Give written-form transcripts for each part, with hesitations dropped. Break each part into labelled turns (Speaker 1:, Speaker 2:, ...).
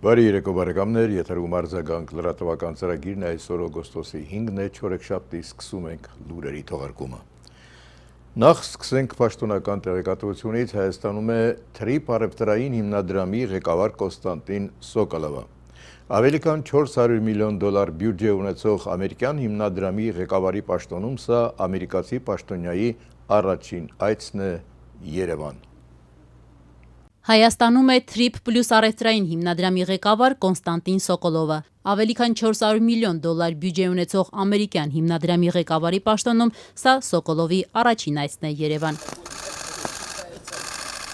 Speaker 1: Բարի երեկո բարեկամներ, եթերում արձագանք լրատվական ծրագիրն է, այսօր օգոստոսի 5-ն է, չորեքշաբթի սկսում ենք լուրերի թողարկումը։ Նախ սկսենք պաշտոնական տեղեկատվությունից, Հայաստանում է TRIP առևտրային հիմնադրամի ղեկավար Կոնստանտին Սոկոլովը։ Ավելի քան $400 միլիոն բյուջե ունեցող ամերիկյան հիմնադրամի ղեկավարի պաշտոնում սա ամերիկացի պաշտոնյայի առաջին այցն է Երևան։
Speaker 2: Հայաստանում է TRIP Plus առևտրային հիմնադրամի ղեկավար Կոնստանտին Սոկոլովը։ Ավելի քան $400 միլիոն բյուջե ունեցող ամերիկյան հիմնադրամի ղեկավարի պաշտոնում սա Սոկոլովի առաջին այցն է Երևան։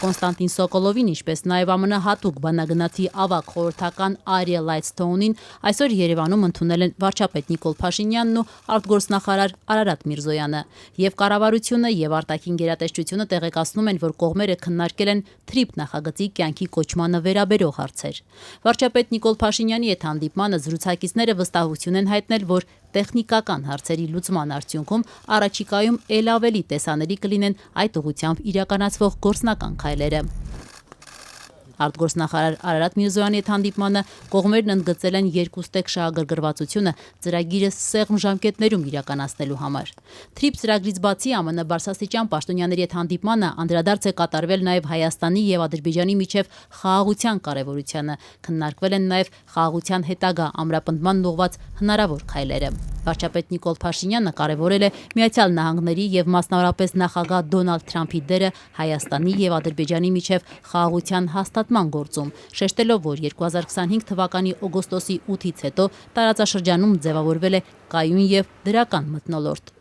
Speaker 2: Կոնստանտին Սոկոլովին, ինչպես նաև ամենահատուկ բանագնացի ավագ խորհրդական Արիել Լայթսթոունին այսօր Երևանում ընդունել են վարչապետ Նիկոլ Փաշինյանն ու արտգործնախարար Արարատ Միրզոյանը։ Եվ կառավարությունը եւ արտաքին գերատեսչությունը տեղեկացնում են, որ կողմերը քննարկել են TRIP նախագծի կյանքի կոչմանը վերաբերող հարցեր։ Վարչապետ Նիկոլ Փաշինյանի հետ հանդիպմանը զրուցակիցները վստահություն են հայտնել, որ տեխնիկական հարցերի լուծման արդյունքում առաջիկայում ել ավելի տեսանելի կլինեն այդ ուղղությամբ իրականացվող գործնական քայլերը։ Արտգործնախարար Արարատ Միրզոյանի հետ հանդիպմանը կողմերն ընդգծել են երկուստեք շահագրգռվածությունը ծրագիրը սեղմ ժամկետներում իրականացնելու համար։ TRIP ծրագրից բացի ԱՄՆ բարձրաստիճան պաշտոնյաների հետ հանդիպմանը անդրադարձ է կատարվել նաև Հայաստանի եւ Ադրբեջանի միջև խաղաղության կարեւորությանը, քննարկվել են նաև խաղաղության հետագա ամրապնդման ուղղված հնարավոր քայլերը։ Վարչապետ Նիկոլ Փաշինյանը կարևորել է Միացյալ Նահանգների եւ մասնավորապես նախագահ Դոնալդ Թրամփի դերը Հայաստանի եւ Ադրբեջանի միջև խաղաղության հաստատման գործում, շեշտելով, որ 2025 թվականի օգոստոսի 8-ից հետո տարածաշրջանում ձևավորվել է կայուն եւ դրական մթնոլորտ։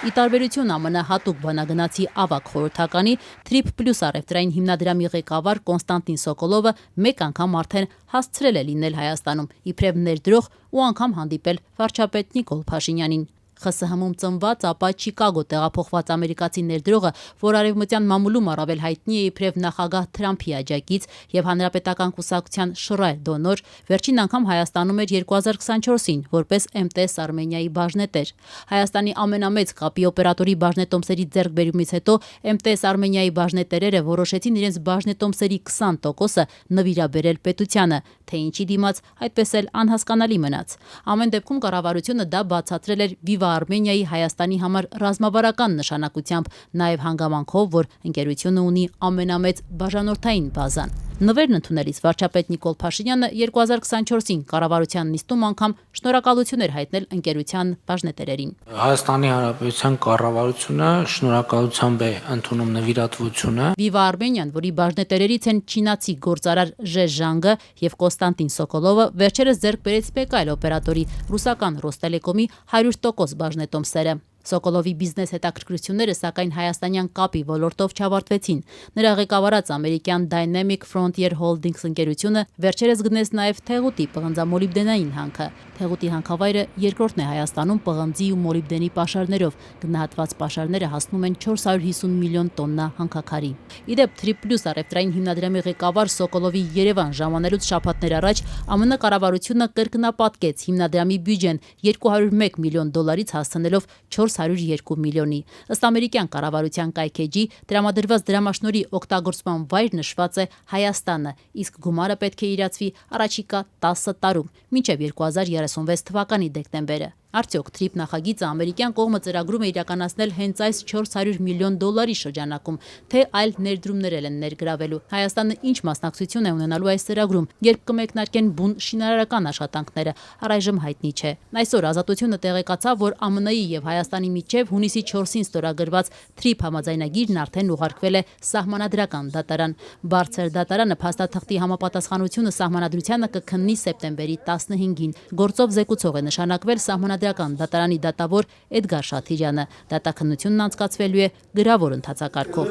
Speaker 2: Ի տարբերություն ԱՄՆ հատուկ բանագնացի ավագ խորհրդականի TRIP Plus առևտրային հիմնադրամի ղեկավար Կոնստանտին Սոկոլովը մեկ անգամ արդեն հասցրել է լինել Հայաստանում, իբրև ներդրող ու անգամ հանդիպել վարչապետ Նիկոլ Փաշինյանին։ ԽՍՀՄ-ում ծնված, ապա Չիկագո տեղափոխված ամերիկացի ներդրողը, որ արևմտյան մամուլում առավել հայտնի է իբրև նախագահ Թրամփի աջակից եւ հանրապետական կուսակցության շռայլ դոնոր, վերջին անգամ Հայաստանում էր 2024-ին որպես MTS Արմենիայի բաժնետեր։ Հայաստանի ամենամեծ կապի օպերատորի բաժնետոմսերի ձեռքբերումից հետո MTS Արմենիայի բաժնետերերը որոշեցին իրենց բաժնետոմսերի 20%-ը նվիրաբերել պետությանը, թե ինչի դիմաց այդպես էլ անհասկանալի մնաց։ Ամեն դեպքում կառավարությունը դա բացատրել էր Viva Armenia-ի Հայաստանի համար ռազմավարական նշանակությամբ, նաև հանգամանքով, որ ընկերությունը ունի ամենամեծ բաժանորդային բազան։ Նվերն ընդունելիս վարչապետ Նիկոլ Փաշինյանը 2024-ին կառավարության նիստում անգամ շնորհակալություն էր հայտնել ընկերության բաժնետերերին։
Speaker 3: Հայաստանի Հանրապետության կառավարությունը շնորհակալությամբ է ընդունում նվիրատվությունը։
Speaker 2: Viva Armenian, որի բաժնետերերից են չինացի գործարար Ժե Ժանգը եւ Կոնստանտին Սոկոլովը, վերջերս ձեռք բերեց մեկ այլ օպերատորի՝ ռուսական Ռոստելեկոմի 100% բաժնետոմսերը։ Սոկոլովի բիզնես հետաքրքրությունները սակայն հայաստանյան կապի ոլորտով չավարտվեցին։ Նրա ղեկավարած ամերիկյան Dynamic Frontier Holdings ընկերությունը վերջերս գնեց նաև թեղուտի պղնձամոլիբդենային հանքը։ Թեղուտի հանքավայրը երկրորդն է Հայաստանում պղնձի ու մոլիբդենի պաշարներով։ Գնահատված պաշարները հասնում են 450 միլիոն տոննա հանքաքարի։ Իդեպ TRIP Plus առևտրային հիմնադրամի ղեկավար Սոկոլովի Երևան ժամանելուց շաբաթներ առաջ ԱՄՆ կառավարությունը կրկնապատկեց հիմնադրամի բյուջեն $201 միլիոն հասցնելով 402 միլիոնի։ Ըստ ամերիկյան կառավարության կայքեջի տրամադրված դրամաշնորհի օգտագործման վայր նշված է Հայաստանը, իսկ գումարը պետք է իրացվի առաջիկա 10 տարում, մինչև 2036 թվականի դեկտեմբերը։ Արդյոք TRIP նախագիծը ամերիկյան կողմը ծրագրում է իրականացնել հենց այս $400 միլիոն շրջանակում, թե այլ ներդրումներ են ներգրավելու։ Հայաստանը ինչ մասնակցություն է ունենալու այս ծրագրում, երբ կմեկնարկեն բուն շինարարական աշխատանքները, առայժմ հայտնի չէ։ Այսօր Ազատությունը տեղեկացավ, որ ԱՄՆ-ի եւ Հայաստանի միջև հունիսի 4-ին ստորագրված TRIP համաձայնագիրն արդեն ուղարկվել է սահմանադրական դատարան։ Բարձր դատարանը փաստաթղթի համապատասխանությունը սահմանադրությանը կքննի սեպտեմբերի 15-ին։ Գործով զեկուցող է նշանակվել Սահմանադրական դատարանի դատավոր Էդգար Շաթիրյանը։ Դատաքննությունն անցկացվելու է գրավոր ընթացակարգով։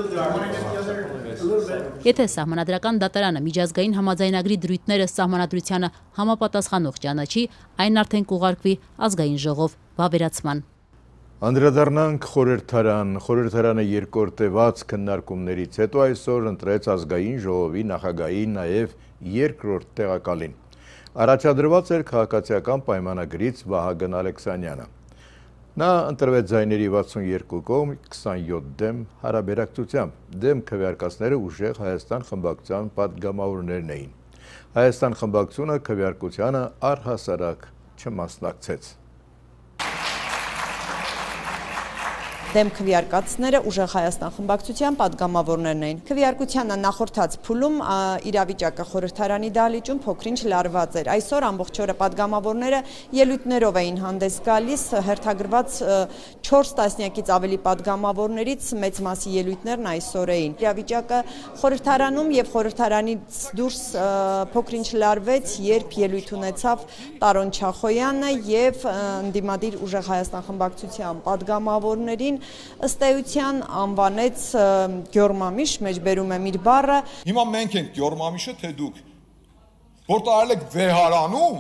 Speaker 2: Եթե Սահմանադրական դատարանը միջազգային համաձայնագրի դրույթները սահմանադրությանը համապատասխանող ճանաչի, այն արդեն կուղարկվի ազգային ժողով վավերացման։
Speaker 1: Անդրադառնանք խորհրդարան։ Խորհրդարանը երկրորդեված քննարկումներից հետո այսօր ընտրեց ազգային ժողովի նախագահի նաև երկրորդ տեղակալին։ Առաջադրված էր քաղաքացիական պայմանագրից Վահագն Ալեքսանյանը։ Նա ընտրվեց ձայների 62 կողմ 27 դեմ հարաբերակցությամբ։ Դեմ քվեարկածները ուժեղ Հայաստան խմբակցության պատգամավորներն էին։ Հայաստան խմբակցությունը քվեարկությանը առհասարակ չմասնակցեց։
Speaker 4: Դեմ քվեարկածները ուժեղ Հայաստան խմբակցության падգամավորներն էին։ Քվեարկությանը նախորդած փուլում իրավիճակը խորհրդարանի դահլիճում փոքրինչ լարված էր։ Այսօր ամբողջ օրը падգամավորները ելույթներով էին հանդես գալիս, հերթագրված 4 տասնյակից ավելի падգամավորներից մեծ մասի ելույթներն այսօր էին։ Իրավիճակը խորհրդարանում եւ խորհրդարանից դուրս փոքրինչ լարվեց, երբ ելույթ ունեցավ Տարոն Չախոյանը եւ ընդդիմադիր ուժեղ Հայաստան խմբակցության падգամավորներին ըստ էության անվանեց Գյորմամիշ, մեջբերում եմ իր բառը։
Speaker 5: Հիմա մենք ենք Գյորմամիշը, թե դուք, որ տարել եք վեհարանում,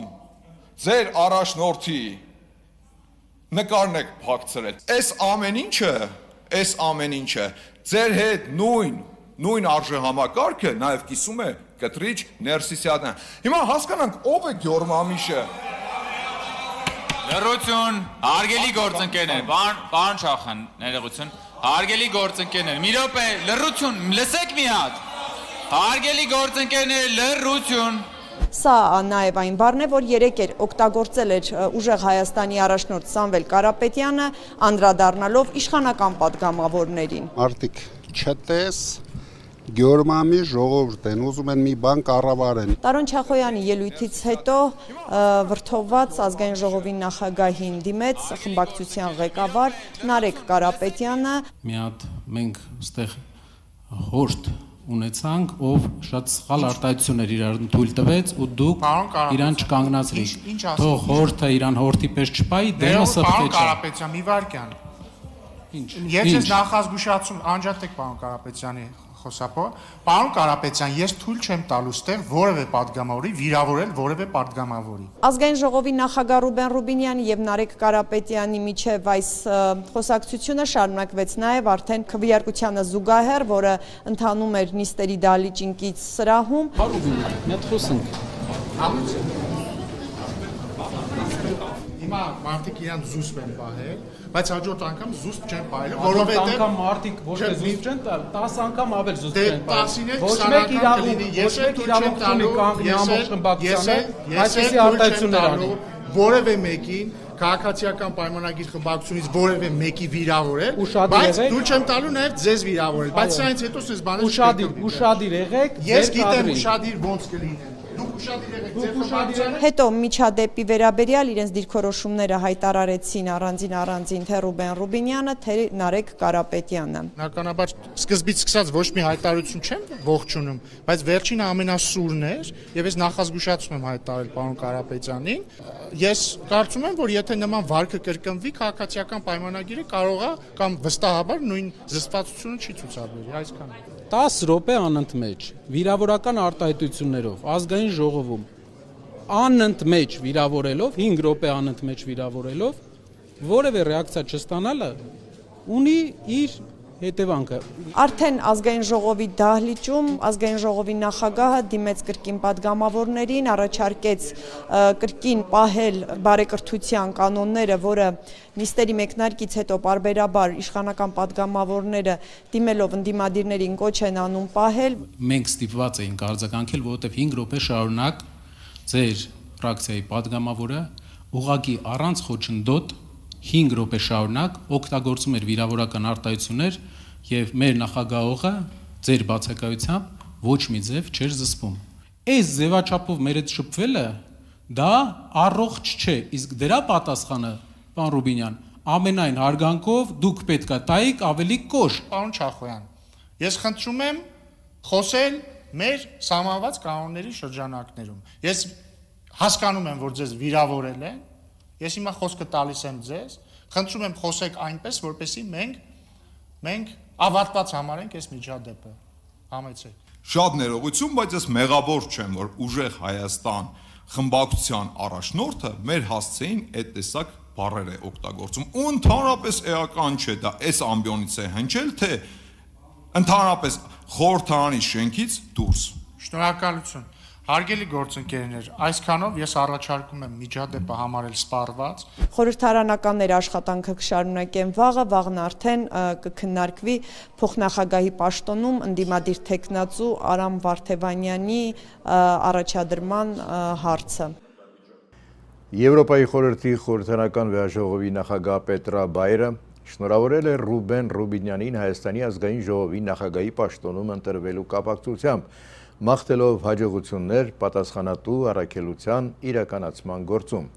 Speaker 5: ձեր առաջնորդի նկարն եք փակցրել։ Այս ամեն ինչը ձեր հետ նույն արժեհամակարգը նաև կիսում է կտրիչ Ներսիսյանը։ Հիմա հասկանանք ով է Գյորմամիշը։
Speaker 6: Լրություն, հարգելի գործընկերներ, պարոն Չախան, ներողություն, հարգելի գործընկերներ, մի րոպե, լրություն, լսեք մի հատ, հարգելի գործընկերներ, լրություն։
Speaker 4: Սա նաև այն բառն է, որ երեկ էր օգտագործել էր ուժեղ Հայաստանի առաջնորդ Սամվել Կարապետյանը, անդրադառնալով իշխանական падգամավորներին։
Speaker 7: Արտիկ չտես Գյորմամի ժողովուրդ են, ուզում են մի բան կառավարեն։
Speaker 4: Տարոն Չախոյանի ելույթից հետո վրթովված ազգային ժողովի նախագահին դիմեց խմբակցության ղեկավար Նարեկ Կարապետյանը։
Speaker 8: Մի հատ մենք այստեղ հորդ ունեցանք, ով շատ սխալ արտահայտություններ իրար թույլ տվեց ու դուք իրան չկանգնացրիք։ Թող հորթը իրան հորթի պես չպայի, դեմը սփտե
Speaker 9: Պարոն Կարապետյան, մի վարքյան։ Ես ես նախազգուշացում անջատեք պարոն Կարապետյանի խոսափո։ Պարոն Կարապետյան, ես թույլ չեմ տալու ստեղ որևէ падգամավորի վիրավորել որևէ падգամավորի։
Speaker 4: Ազգային ժողովի նախագահ Ռուբեն Ռուբինյանի եւ Նարեկ Կարապետյանի միջև այս խոսակցությունը շարունակվեց նաեւ արդեն քվեարկությանը զուգահեռ, որը ընթանում էր նիստերի դահլիճինքից սրահում։
Speaker 8: Մի հատ խոսենք։
Speaker 9: Հիմա մարդիկ իրան զուսպ են պահել, բայց հաջորդ անգամ զուսպ չեն պահել, որովհետեւ
Speaker 8: անգամ մարդիկ ոչ թե զուսպ չեն տալ, 10 անգամ ավել զուսպ չեն պահել։
Speaker 9: Ոչ մեկ իրավունք չունի կանգնի ամբողջ խմբակցությանը, այսպեսի արտահայտություններ անի։ Որևէ մեկին քաղաքացիական պայմանագիր խմբակցությունից որևէ մեկի վիրավորել, բայց դու չեմ տալու նաև ձեզ վիրավորել, բայց սրանից հետո ես բաները
Speaker 8: ուշադիր եղեք,
Speaker 9: ես գիտեմ ուշադիր ոնց կլինեն։ Դուք ուշադիր եղեք ձեր խմբակցությանը։
Speaker 4: Հետո միջադեպի վերաբերյալ իրենց դիրքորոշումները հայտարարեցին առանձին թե Ռուբեն Ռուբինյանը, թե Նարեկ Կարապետյանը։
Speaker 9: Բնականաբար սկզբից սկսած ոչ մի հայտարարություն չեմ ողջունում, բայց վերջինը ամենասուրն էր եւ ես նախազգուշացում եմ հայտարարել պարոն Կարապետյանին։ Ես կարծում եմ, որ եթե նման վարկը կրկնվի, քաղաքացիական պայմանագիրը կարող է կամ վստահաբար նույն զսպվածությունը չի ցուցաբերի, այսքանը։
Speaker 8: 10 րոպե անընդմեջ վիրավորական արտահայտություններով ազգային ժողովում անընդմեջ վիրավորելով 5 րոպե անընդմեջ վիրավորելով որևէ ռեակցիա չստանալը ունի իր հետևանքը։
Speaker 4: Արդեն ազգային ժողովի դահլիճում ազգային ժողովի նախագահը դիմեց կրկին падգամավորներին, առաջարկեց կրկին պահել բարեկրթության կանոնները, որը նիստերի մեկնարկից հետո պարբերաբար իշխանական падգամավորները դիմելով ընդդիմադիրներին կոչ են անում պահել։
Speaker 8: Մենք ստիպված էինք արձագանքել, որովհետև 5 րոպե շարունակ ձեր ֆրակցիայի падգամավորը ուղղակի առանց խոչընդոտ 5 րոպե շարունակ օգտագործում էր վիրավորական արտահայտություններ եւ մեր նախագահողը ձեր բացակայությամբ ոչ մի ձև չէր զսպում։ Այս ձևաչափով մեր հետ շփվելը դա առողջ չէ, իսկ դրա պատասխանը, պարոն Ռուբինյան, ամենայն հարգանքով դուք պետքա տայիք ավելի կոշտ։
Speaker 9: Պարոն Չախոյան, ես խնդրում եմ խոսել մեր սահմանված կանոնների շրջանակներում։ Ես հասկանում եմ, որ ձեզ վիրավորել են։ Ես հիմա խոսքը տալիս եմ ձեզ, խնդրում եմ խոսեք այնպես, որպեսզի մենք ավարտված համարենք այս միջադեպը։ Համեցեք։
Speaker 5: Շատ ներողություն, բայց ես մեղավոր չեմ, որ ուժեղ Հայաստան խմբակցության առաջնորդը մեր հասցեին այդ տեսակ բառեր է օգտագործում։ Ու ընդհանրապես էական չէ դա, այս ամբիոնից է հնչել, թե ընդհանրապես խորհրդարանի շենքից դուրս։
Speaker 9: Շնորհակալություն։ Հարգելի գործընկերներ, այսքանով ես առաջարկում եմ միջադեպը համարել սպառված։
Speaker 4: Խորհրդարանականներ աշխատանքը կշարունակեն վաղն արդեն կքննարկվի փոխնախագահի պաշտոնում ընդդիմադիր թեկնածու Արամ Վարդևանյանի առաջադրման հարցը։
Speaker 1: Եվրոպայի խորհրդի խորհրդարանական վեաժողովի նախագահ Պետրա Բայերը շնորհավորել է Ռուբեն Ռուբինյանին Հայաստանի ազգային ժողովի նախագահի պաշտոնում ընտրվելու կապակցությամբ, մաղթելով հաջողություններ պատասխանատու առաքելության իրականացման գործում։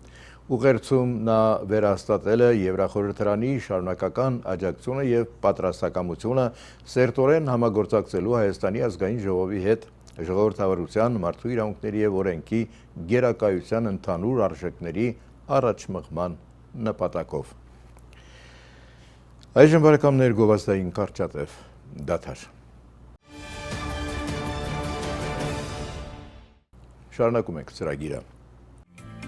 Speaker 1: Ուղերձում նա վերահաստատել է Եվրախորհրդարանի շարունակական աջակցությունը և պատրաստակամությունը սերտորեն համագործակցելու Հայաստանի ազգային ժողովի հետ ժողովրդավարության, մարդու իրավունքների և օրենքի գերակայության ընդհանուր արժեքների առաջմղման նպատակով։ Այժմ բարեկամներ գովազդային կարճատև դադար։ Շարունակում ենք ծրագիրը։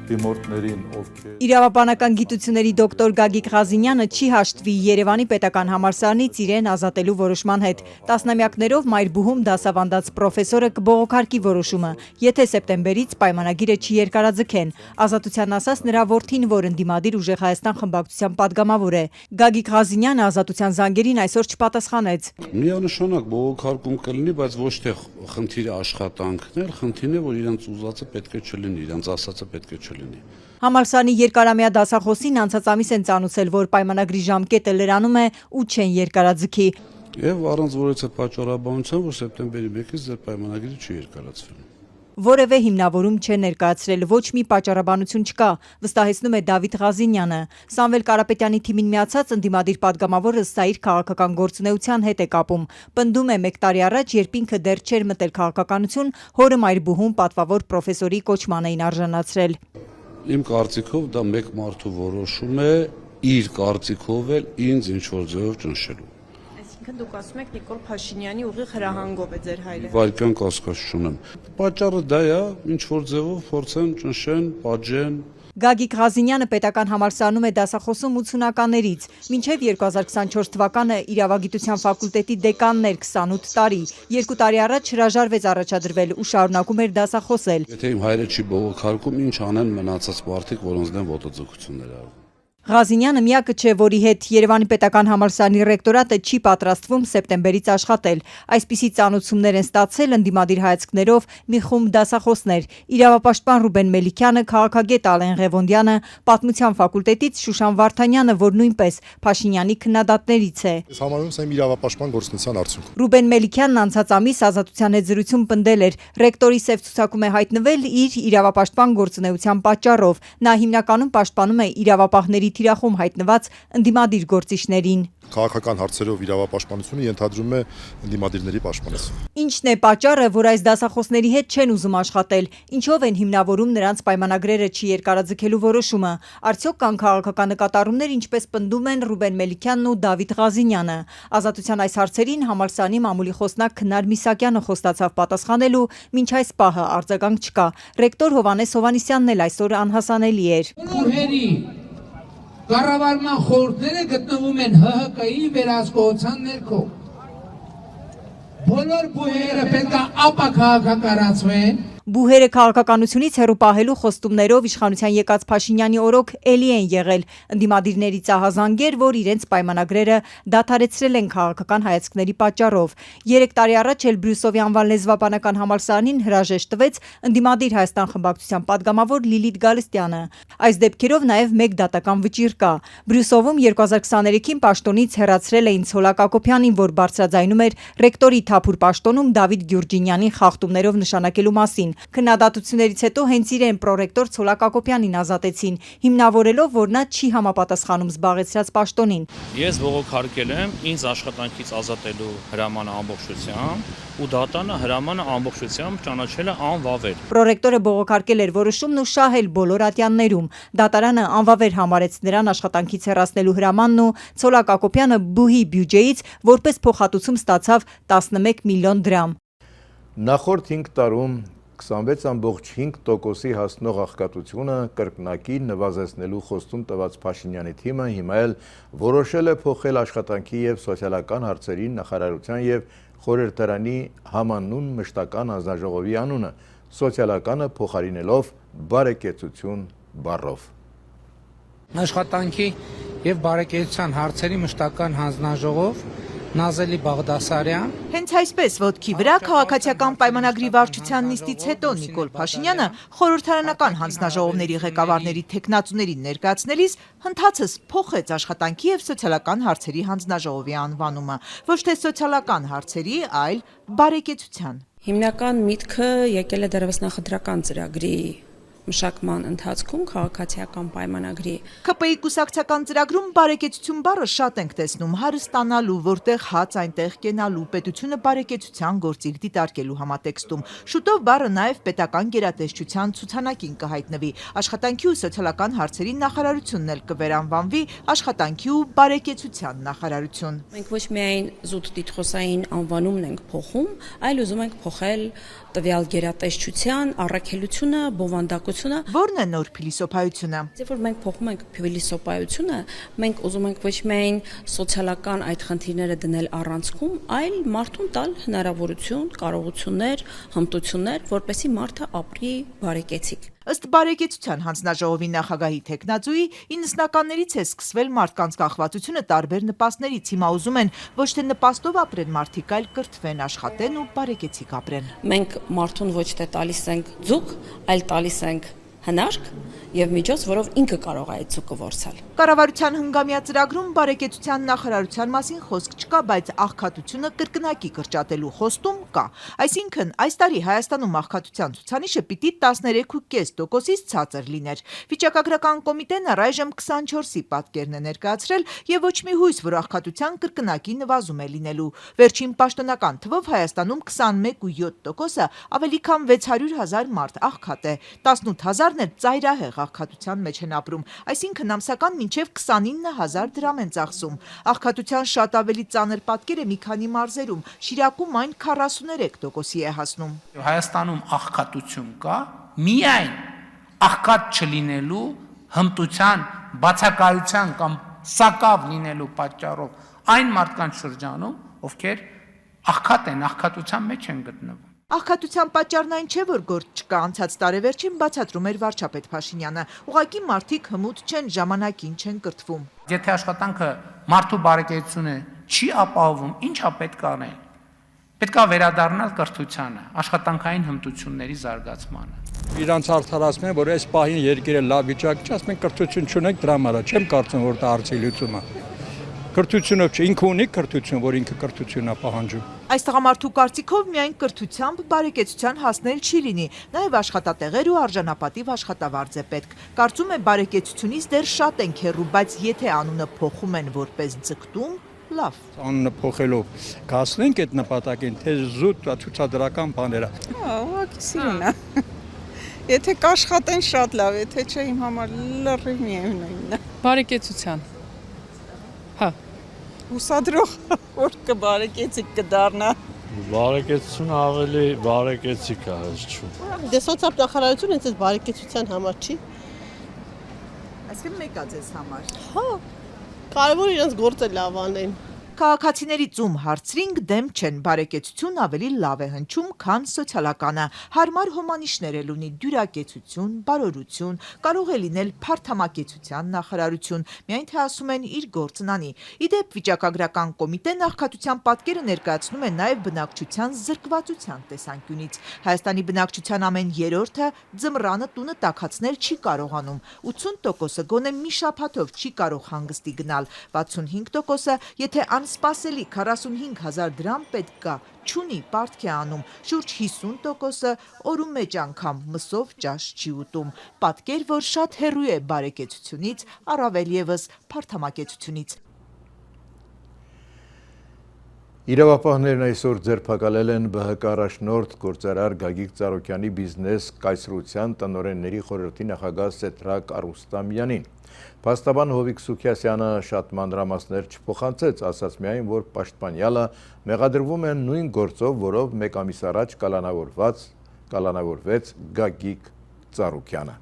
Speaker 10: Իրավաբանական գիտությունների դոկտոր Գագիկ Ղազինյանը չի հաշտվի Երևանի պետական համալսարանից իրեն ազատելու որոշման հետ։ Տասնամյակներով Մայրբուհում դասավանդած պրոֆեսորը կբողոքարկի որոշումը, եթե սեպտեմբերից պայմանագիրը չի երկարաձգեն։ Ազատության ասած նրա որդին, որ ընդդիմադիր Ուժեղ Հայաստան խմբակցության падգամավոր է։ Գագիկ Ղազինյանը ազատության զանգերին այսօր չպատասխանեց։
Speaker 7: Միանշանակ բողոքարկում կլինի, բայց ոչ թե խնդիրը աշխատանքն է, խնդիրն է, որ իրենց ուզածը պետք է չլինի, իրենց ասածը պետք է չլինի։
Speaker 10: Համալսարանի երկարամյա դասախոսին անցած ամիս են ծանուցել, որ պայմանագրի ժամկետը լրանում է ու չեն երկարաձգի։
Speaker 7: Եվ առանց որևէ պատճառաբանության, որ սեպտեմբերի 1-ից ձեր պայմանագիրը չի երկարացվելու։
Speaker 10: Որևէ հիմնավորում չեն ներկայացրել, ոչ մի պատճառաբանություն չկա, վստահեցնում է Դավիթ Ղազինյանը։ Սամվել Կարապետյանի թիմին միացած ընդդիմադիր падգամավորը սա իր քաղաքական գործունեության հետ է կապում։ Պնդում է 1 տարի առաջ, երբ ինքը դեռ չէր մտել քաղաքականություն, հորը Մայրբուհում պատվավոր պրոֆեսորի կոչման էին արժանացրել։
Speaker 7: Իմ կարծիքով դա մեկ մարդու որոշում է, իր կարծիքով էլ ինձ ինչ-որ ձևով ճնշելու։
Speaker 4: Այսինքն դուք ասում եք Նիկոլ Փաշինյանի ուղիղ հրահանգով է ձեր հայրը։
Speaker 7: Վարկյան կասկած չունեմ։ Պատճառը դա է, ինչ-որ ձևով փորձեն ճնշեն, պատժեն։
Speaker 10: Գագիկ Ղազինյանը պետական համալսարանում է դասախոսում 80-ականներից, մինչև 2024 թվականը իրավագիտության ֆակուլտետի դեկանն էր 28 տարի, 2 տարի առաջ հրաժարվեց առաջադրվել ու շարունակում էր դասախոսել։
Speaker 7: Եթե իմ հայրը չի բողոքարկում, ինչ անեն մնացած մարդիկ, որոնց դեմ ոտնձգություններ արվում։
Speaker 10: Ղազինյանը միակը չէ, որի հետ Երևանի պետական համալսարանի ռեկտորատը չի պատրաստվում սեպտեմբերից աշխատել։ Այսպիսի ծանոթություններ են ստացել ընդդիմադիր հայացքներով մի խումբ դասախոսներ։ Իրավապաշտպան Ռուբեն Մելիքյանը, քաղաքագետ Ալեն Ղևոնդյանը, պատմության ֆակուլտետից Շուշան Վարդանյանը, որ նույնպես Փաշինյանի քննադատներից է։
Speaker 11: Ես համարում եմ իրավապաշտպան գործունեության արդյունք։
Speaker 10: Ռուբեն Մելիքյանն անցած ամիս Ազատության հետ զրույցում պնդել էր, ռեկտորի սև ցուցակում է հայտնվել իր իրավապաշտպան գործունեության պատճառով։ Նա հիմնականում պաշտպանում է իրավապահների թիրախում հայտնված ընդդիմադիր գործիչներին։
Speaker 11: Քաղաքական հարցերով իրավապաշտպանությունը ենթադրում է ընդդիմադիրների պաշտպանություն։
Speaker 10: Ինչն է պատճառը, որ այս դասախոսների հետ չեն ուզում աշխատել, ինչով են հիմնավորում նրանց պայմանագրերը չի երկարաձգելու որոշումը։ Արդյոք կան քաղաքական նկատառումներ, ինչպես պնդում են Ռուբեն Մելիքյանն ու Դավիթ Ղազինյանը։ Ազատության այս հարցերին համալսարանի մամուլի խոսնակ Քնար Միսակյանը խոստացավ պատասխանելու, մինչ այս պահը արձագանք չկա։ Ռեկտոր Հովհաննես Հովհաննիսյանն էլ այսօր անհասանելի էր։
Speaker 12: Կառավարման խորհուրդները գտնվում են ՀՀԿ-ի վերահսկողության ներքո։ Բոլոր բուհերը պետք է ապաքաղաքականացվեն։
Speaker 10: Բուհերը քաղաքականությունից հեռու պահելու խոստումներով իշխանության եկած Փաշինյանի օրոք էլի են եղել ընդդիմադիրներից ահազանգեր, որ իրենց պայմանագրերը դադարեցրել են քաղաքական հայացքների պատճառով։ 3 տարի առաջ էլ Բրյուսովի անվան լեզվաբանական համալսարանին հրաժեշտ տվեց ընդդիմադիր Հայաստան խմբակցության падգամավոր Լիլիթ Գալստյանը։ Այս դեպքերով նաև մեկ դատական վճիռ կա։ Բրյուսովում 2023-ին պաշտոնից հեռացրել էին Ցոլակ Ակոբյանին, որ բարձրաձայնում էր ռեկտորի թափուր պաշտոնում Դավիթ Գյուրջինյանի խախտումներով նշանակելու մասին։ Քննադատություններից հետո հենց իրեն պրոռեկտոր Ցոլակ Ակոբյանին ազատեցին, հիմնավորելով, որ նա չի համապատասխանում զբաղեցրած պաշտոնին։
Speaker 13: Ես բողոքարկել եմ ինձ աշխատանքից ազատելու հրամանը ամբողջությամբ ու դատանը հրամանը ամբողջությամբ ճանաչել է անվավեր։
Speaker 10: Պրոռեկտորը բողոքարկել էր որոշումն ու շահել բոլոր ատյաններում։ Դատարանը անվավեր համարեց նրան աշխատանքից հեռացնելու հրամանն ու Ցոլակ Ակոբյանը բուհի բյուջեից որպես փոխհատուցում ստացավ 11 միլիոն դրամ։
Speaker 1: Նախորդ 5 տարում 26.5%-ի հասնող աղքատությունը կրկնակի նվազեցնելու խոստում տված Փաշինյանի թիմը հիմա էլ որոշել է փոխել աշխատանքի և սոցիալական հարցերի նախարարության և խորհրդարանի համանուն մշտական հանձնաժողովի անունը, սոցիալականը փոխարինելով բարեկեցություն բառով։
Speaker 12: Աշխատանքի եւ բարեկեցության հարցերի մշտական հանձնաժողով Նազելի Բաղդասարյան։
Speaker 10: Հենց այսպես ոտքի վրա քաղաքացիական պայմանագրի վարչության նիստից հետո Նիկոլ Փաշինյանը խորհրդարանական հանձնաժողովների ղեկավարների թեկնածուներին ներկայացնելիս հնդածս փոխեց աշխատանքի եւ սոցիալական հարցերի հանձնաժողովի անվանումը, ոչ թե սոցիալական հարցերի, այլ բարեկեցության։
Speaker 14: Հիմնական միտքը եկել է դեռևս նախընտրական ծրագրի մշակման ընթացքում քաղաքացիական պայմանագրի
Speaker 10: ԿՊ-ի կուսակցական ծրագրում բարեկեցություն բառը շատ ենք տեսնում հարստանալու, որտեղ հաց այնտեղ կենալու, պետությունը բարեկեցության գործիք դիտարկելու համատեքստում։ Շուտով բառը նաև պետական գերատեսչության ցուցանակին կհայտնվի, աշխատանքի ու սոցիալական հարցերի նախարարությունն էլ կվերանվանվի աշխատանքի ու բարեկեցության նախարարություն։
Speaker 14: Մենք ոչ միայն զուտ տիտղոսային անվանումն ենք փոխում, այլ ուզում ենք փոխել տվյալ գերատեսչության առաքելությունը, բովանդակությունը։
Speaker 10: Որն է նոր փիլիսոփայությունը։
Speaker 14: Երբ որ մենք փոխում ենք փիլիսոփայությունը, մենք ուզում ենք ոչ միայն սոցիալական այդ խնդիրները դնել առանցքում, այլ մարդուն տալ հնարավորություն, կարողություններ, հմտություններ, որպեսզի մարդը ապրի բարեկեցիկ։
Speaker 10: Ըստ բարեկեցության հանձնաժողովի նախագահի թեկնածուի 90-ականներից է սկսվել մարդկանց կախվածությունը տարբեր նպաստներից։ Հիմա ուզում են ոչ թե նպաստով ապրեն մարդիկ, այլ կրթվեն, աշխատեն ու բարեկեցիկ ապրեն։
Speaker 14: Մենք մարդուն ոչ թե տալիս ենք ձուկ, այլ տալիս ենք հնարք եւ միջոց, որով ինքը կարող է այդ ձուկը որսալ։
Speaker 10: Կառավարության հնգամյա ծրագրում բարեկեցության նախարարության մասին խոսք չկա, բայց աղքատությունը կրկնակի կրճատելու խոստում կա։ Այսինքն, այս տարի Հայաստանում աղքատության ցուցանիշը պիտի 13.5%-ից ցածր լիներ։ Վիճակագրական կոմիտեն առայժմ 24-ի պատկերն է ներկայացրել եւ ոչ մի հույս, որ աղքատության կրկնակի նվազում է լինելու։ Վերջին պաշտոնական թվով Հայաստանում 21.7%-ը ավելի քան 600,000 մարդ աղքատ է, 18,000-ն էլ ծայրահեղ աղքատության մեջ են ապրում, այսինքն ամսական մինչև 29,000 դրամ են ծախսում։ Աղքատության շատ ավելի ծանր պատկեր է մի քանի մարզերում, Շիրակում այն 43%-ի է հասնում։
Speaker 12: Հայաստանում աղքատություն կա, միայն աղքատ չլինելու հմտության, բացակայության կամ սակավ լինելու պատճառով այն մարդկանց շրջանում, ովքեր աղքատ են, աղքատության մեջ են գտնվում։
Speaker 10: Աղքատության պատճառն այն չէ, որ գործ չկա, անցած տարեվերջին բացատրում էր վարչապետ Փաշինյանը։ Ուղղակի մարդիկ հմուտ չեն, ժամանակին չեն կրթվում։
Speaker 12: Եթե աշխատանքը մարդու բարեկեցությունը չի ապահովում, ի՞նչ է պետք անել։ Պետք է վերադառնալ կրթությանը, աշխատանքային հմտությունների զարգացմանը։
Speaker 15: Իրանց արդարացնում են, որ այս պահին երկիրը լավ վիճակի չի, ասում են կրթություն չունենք, դրա համար չեմ կարծում, որ դա հարցի լուծումը։ Կրթությունով չէ, ինքը ունի կրթություն, որ ինքը կրթությունն է պահանջում։
Speaker 10: Այս տղամարդու կարծիքով միայն կրթությամբ բարեկեցության հասնել չի լինի, նաև աշխատատեղեր ու արժանապատիվ աշխատավարձ է պետք։ Կարծում է բարեկեցությունից դեռ շատ ենք հեռու, բայց եթե անունը փոխում են որպես ձգտում, լավ։
Speaker 15: Անունը փոխելով հասնենք այդ նպատակին, թե զուտ ցուցադրական բաներ է։
Speaker 16: Ուղղակի սիրուն է։ Եթե կաշխատեն շատ լավ, եթե չէ իմ համար լրիվ միևնույնն է։
Speaker 17: Բարեկեցության։ Հա։
Speaker 16: Հուսադրող որ կբարեկեցիկ կդառնա։
Speaker 18: Բարեկեցությունը ավելի բարեկեցիկ է հաշվում։
Speaker 19: Դե սոցիալ նախարարությունը ինձ բարեկեցության համար չի։
Speaker 16: Այսինքն մեկ է ձեզ համար։
Speaker 19: Հա։ Կարևոր իրենց գործը լավ անեն։
Speaker 10: Քաղաքացիների ծում հարցրինք դեմ չեն, բարեկեցություն ավելի լավ է հնչում, քան սոցիալականը, հարմար հոմանիշներ էլ ունի, դյուրակեցություն, բարօրություն, կարող է լինել փարթամակեցության նախարարություն, միայն թե ասում են իր գործն անի։ Իդեպ վիճակագրական կոմիտեն աղքատության պատկերը ներկայացնում է նաև բնակչության զրկվածության տեսանկյունից։ Հայաստանի բնակչության ամեն երրորդը ձմռանը տունը տաքացնել չի կարողանում, 80%-ը գոնե մի շաբաթով չի կարող հանգստի գնալ, 65%-ը եթե անսպասելի 45,000 դրամ պետք կա, չունի, պարտք է անում, շուրջ 50%-ը օրու մեջ անգամ մսով ճաշ չի ուտում։ Պատկեր, որ շատ հեռու է բարեկեցությունից, առավել ևս փարթամակեցությունից։
Speaker 1: Իրավապահներն այսօր ձերբակալել են ԲՀԿ առաջնորդ գործարար Գագիկ Ծառուկյանի բիզնես կայսրության տնօրենների խորհրդի նախագահ Սեդրակ Արուստամյանին։ Փաստաբան Հովիկ Սուքիասյանը շատ մանրամասներ չփոխանցեց, ասաց միայն, որ պաշտպանյալը մեղադրվում են նույն գործով, որով մեկ ամիս առաջ կալանավորվեց Գագիկ Ծառուկյանը։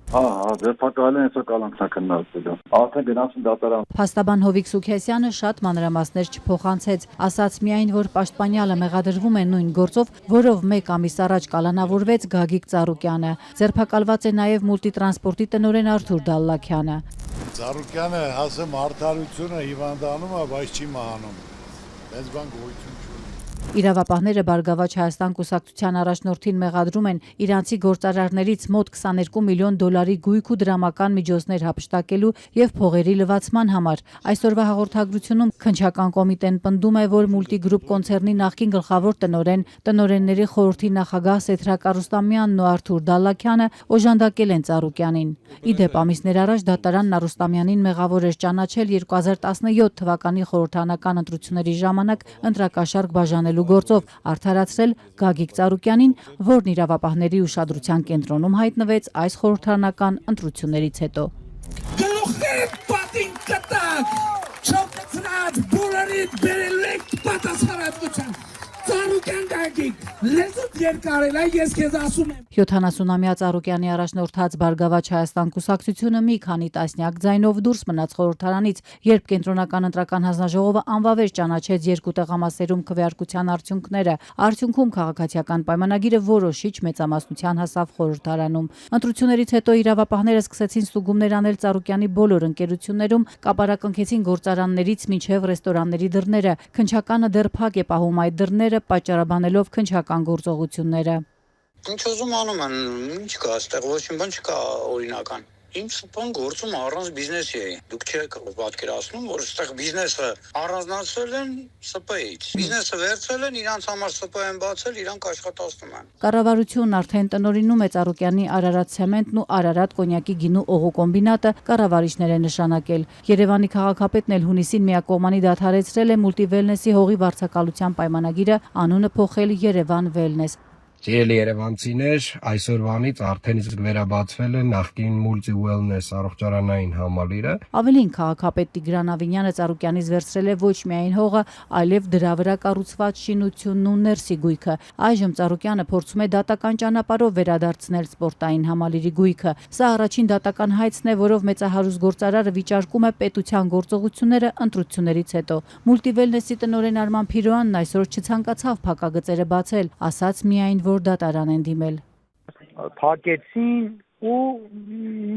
Speaker 20: ձերբակալեն հեսա կալանքնա քննարկվելու։ Արդեն գնացին դատարան։
Speaker 10: Փաստաբան Հովիկ Սուքեսյանը շատ մանրամասներ չփոխանցեց, ասաց միայն, որ պաշտպանյալը մեղադրվում է նույն գործով, որով 1 ամիս առաջ կալանավորվեց Գագիկ Ծառուկյանը։ Ձերբակալված է նաև մուլտիտրանսպորտի տնօրեն Արթուր Դալլաքյանը։
Speaker 21: Ծառուկյանը ասեմ արդարությունը հիվանդանում է, բայց չի մահանում։ Այս բան գոյություն չունի։
Speaker 10: Իրավապահները Բարգավաճ Հայաստան կուսակցության առաջնորդին մեղադրում են իրանցի գործարարներից մոտ 22 միլիոն դոլարի գույք ու դրամական միջոցներ հափշտակելու եւ փողերի լվացման համար։ Այսօրվա հաղորդագրությունում քննչական կոմիտեն պնդում է, որ Մուլտիգրուպ կոնցեռնի նախկին գլխավոր տնօրեն, տնօրենների խորհրդի նախագահ Սեթրակ Արուստամյանն ու Արթուր Դալլաքյանը օժանդակել են Ծառուկյանին։ Իդեպ ամիսներ առաջ դատարանն Արուստամյանին մեղավոր էր ճանաչել 2017 թվականի խորհրդարանական ընտրությունների ժամանակ ընտրակաշառք բաժանելու գործով, արդարացրել Գագիկ Ծառուկյանին, որն իրավապահների ուշադրության կենտրոնում հայտնվեց այս խորհրդարանական ընտրություններից հետո։
Speaker 22: Գլուխներդ պատին կտակ, չոքցրած բոլորիդ բերել եք պատասխանատվության։ Ծառուկյան Գագիկ, լեզուդ երկարել է, ես քեզ ասում եմ։
Speaker 10: 70-ամյա Ծառուկյանի առաջնորդած Բարգավաճ Հայաստան կուսակցությունը մի քանի տասնյակ ձայնով դուրս մնաց խորհրդարանից, երբ կենտրոնական ընտրական հանձնաժողովը անվավեր ճանաչեց 2 տեղամասերում քվեարկության արդյունքները։ Արդյունքում քաղաքացիական պայմանագիրը որոշիչ մեծամասնության հասավ խորհրդարանում։ Ընտրություններից հետո իրավապահները սկսեցին ստուգումներ անել Ծառուկյանի բոլոր ընկերություններում, կապարակնքեցին գործարաններից մինչև ռեստորանների դռները։ Քննչականը դեռ փակ է պահում այդ դռները, պատճառաբանելով քննչական գործողությունները։
Speaker 23: Ինչ ուզում անում են, ինչ կա, այստեղ ոչինչ բան չկա օրինական։ Իմ սպան գործում առանց բիզնեսի է։ Դուք չեք պատկերացնում, որ այստեղ բիզնեսը առանձնացրել են ՍՊ-ից։ Բիզնեսը վերցրել են, իրանց համար ՍՊ են բացել, իրանք աշխատացնում են։
Speaker 10: Կառավարությունն արդեն տնօրինում է Ծառուկյանի Արարատ ցեմենտն ու Արարատ կոնյակի գինու օղու կոմբինատը, կառավարիչներ է նշանակել։ Երևանի քաղաքապետն էլ հունիսին միակողմանի դադարեցրել է մուլտիվելնեսի հողի վարձակալության պայմանագիրը, անունը փոխել Երևան Վելնես։
Speaker 24: Սիրելի երևանցիներ, այսօրվանից արդեն իսկ վերաբացվել է նախկին Multi Wellness առողջարանային համալիրը։
Speaker 10: Ավելին, քաղաքապետ Տիգրան Ավինյանը Ծառուկյանից վերցրել է ոչ միայն հողը, այլև դրա վրա կառուցված շինությունն ու ներսի գույքը։ Այժմ Ծառուկյանը փորձում է դատական ճանապարհով վերադարձնել սպորտային համալիրի գույքը։ Սա առաջին դատական հայցն է, որով մեծահարուստ գործարարը վիճարկում է պետության գործողությունները ընտրություններից հետո։ Multi Wellness-ի տնօրեն Արման Փիրոյանն այսօր չցանկացավ փակագծերը բացել, ասաց միայն, որ դատարան են դիմել։
Speaker 25: Փակեցին ու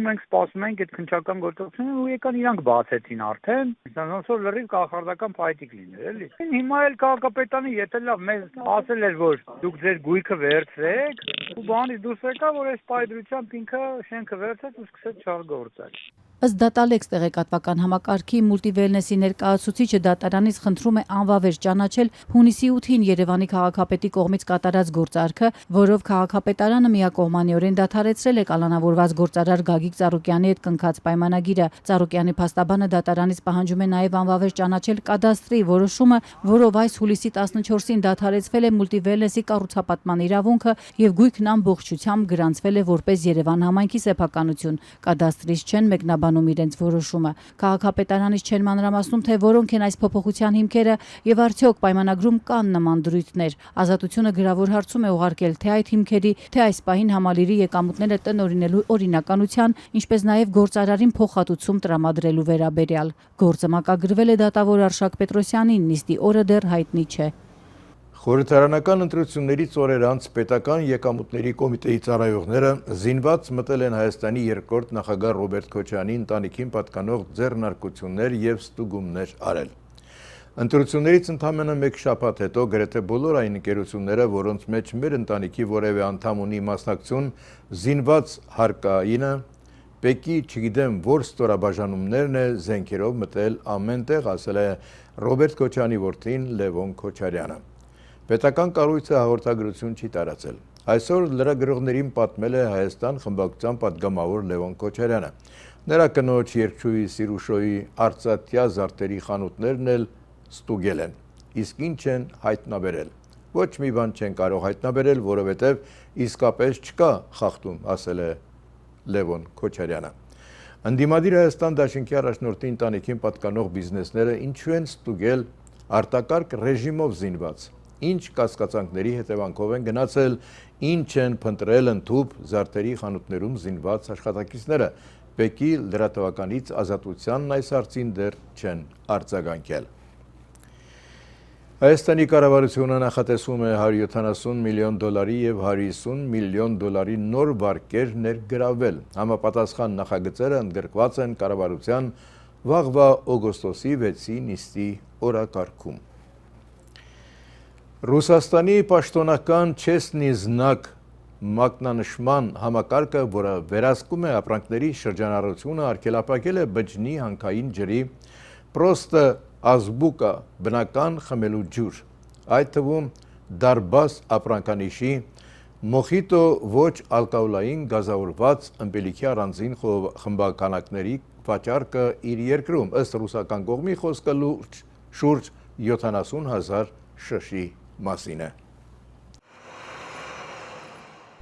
Speaker 25: մենք սպասում ենք այդ քննչական գործողությունը ու եկան իրանք բացեցին արդեն, ոնց որ լրիվ կախարդական փայտիկ լիներ, էլի։ Հիմա էլ քաղաքապետանի եթե լավ մեզ ասել էր, որ դուք ձեր գույքը վերցրեք, ու բանից դուրս եկա, որ այս պայդրությամբ ինքը շենքը վերցրեց ու սկսեց չարգործել։
Speaker 10: Ըստ Դատալեքս տեղեկատվական համակարգի Մուլտիվելնեսի ներկայացուցիչը դատարանից խնդրում է անվավեր ճանաչել հունիսի 8-ին Երևանի քաղաքապետի կողմից կատարած գործարքը, որով քաղաքապետարանը միակողմանիորեն դադարեցրել է կալանավորված գործարար Գագիկ Ծառուկյանի հետ կնքած պայմանագիրը։ Ծառուկյանի փաստաբանը դատարանից պահանջում է նաև անվավեր ճանաչել կադաստրի որոշումը, որով այս հուլիսի 14-ին դադարեցվել է Մուլտիվելնեսի կառուցապատման իրավունքը եւ գույքն ամբողջությամբ գրանցվել է որպես Երևան համայնքի սեփականություն։ Կադաստրից չեն մեկնաբանում իրենց որոշումը։ Քաղաքապետարանից չեն մանրամասնում, թե որոնք են այս փոփոխության հիմքերը եւ արդյոք պայմանագրում կան նման դրույթներ։ Ազատությունը գրավոր հարցում է ուղարկել թե այդ հիմքերի, թե այս պահին համալիրի եկամուտները տնօրինելու օրինականության, ինչպես նաեւ գործարարին փոխհատուցում տրամադրելու վերաբերյալ։ Գործը մակագրվել է դատավոր Արշակ Պետրոսյանին, նիստի օրը դեռ հայտնի չէ։
Speaker 1: Խորհրդարանական ընտրություններից օրեր անց պետական եկամուտների կոմիտեի ծառայողները զինված մտել են Հայաստանի երկրորդ նախագահ Ռոբերտ Քոչարյանի ընտանիքին պատկանող ձեռնարկություններ եւ ստուգումներ արել։ Ընտրություններից ընդամենը մեկ շաբաթ հետո գրեթե բոլոր այն ընկերությունները, որոնց մեջ մեր ընտանիքի որևէ անդամ ունի մասնակցություն, զինված հարկայինը, Պեկի չգիտեմ որ ստորաբաժանումներն է զենքերով մտել ամեն տեղ, ասել է Ռոբերտ Քոչարյանի որդին Լևոն Քոչարյանը։ Պետական կառույցը հաղորդագրություն չի տարածել։ Այսօր լրագրողներին պատմել է Հայաստան խմբակցության պատգամավոր Լևոն Քոչարյանը։ Նրա կնոջ երկչույի Սիրուշոյի արծաթյա զարտերի խանութներն էլ ստուգել են, իսկ ինչ են հայտնաբերել։ Ոչ մի բան չեն կարող հայտնաբերել, որովհետև իսկապես չկա խախտում, ասել է Լևոն Քոչարյանը։ Ընդդիմադիր Հայաստան դաշինքի առաջնորդի ընտանիքին պատկանող բիզնեսները ինչու են ստուգել արտակարգ ռեժիմով զինված ինչ կասկածանքների հետևանքով են գնացել, ինչ են փնտրել ընդհուպ զարդերի խանութներում զինված աշխատակիցները։ Բեկի լրատվականից ազատությանն այս հարցին դեռ չեն արձագանքել։ Հայաստանի կառավարությունը նախատեսում է $170 միլիոն եւ $150 միլիոն նոր վարկեր ներգրավել։ Համապատասխան նախագծերը ընդգրկված են կառավարության վաղվա օգոստոսի 6-ի նիստի օրակարգում։ Ռուսաստանի պաշտոնական Չեսնի Զնակ մակնանշման համակարգը, որը վերահսկում է ապրանքների շրջանառությունը, արգելափակել է բջնի հանքային ջրի պրոստը ազբուկա բնական խմելու ջուր, այդ թվում դարբաս ապրանքանիշի, մոխիտո ոչ ալկոհոլային գազավորված ըմպելիքի առանձին խմբականակների վաճառքը իր երկրում, ըստ ռուսական կողմի խոսքը շուրջ 70,000 շշի մասին է։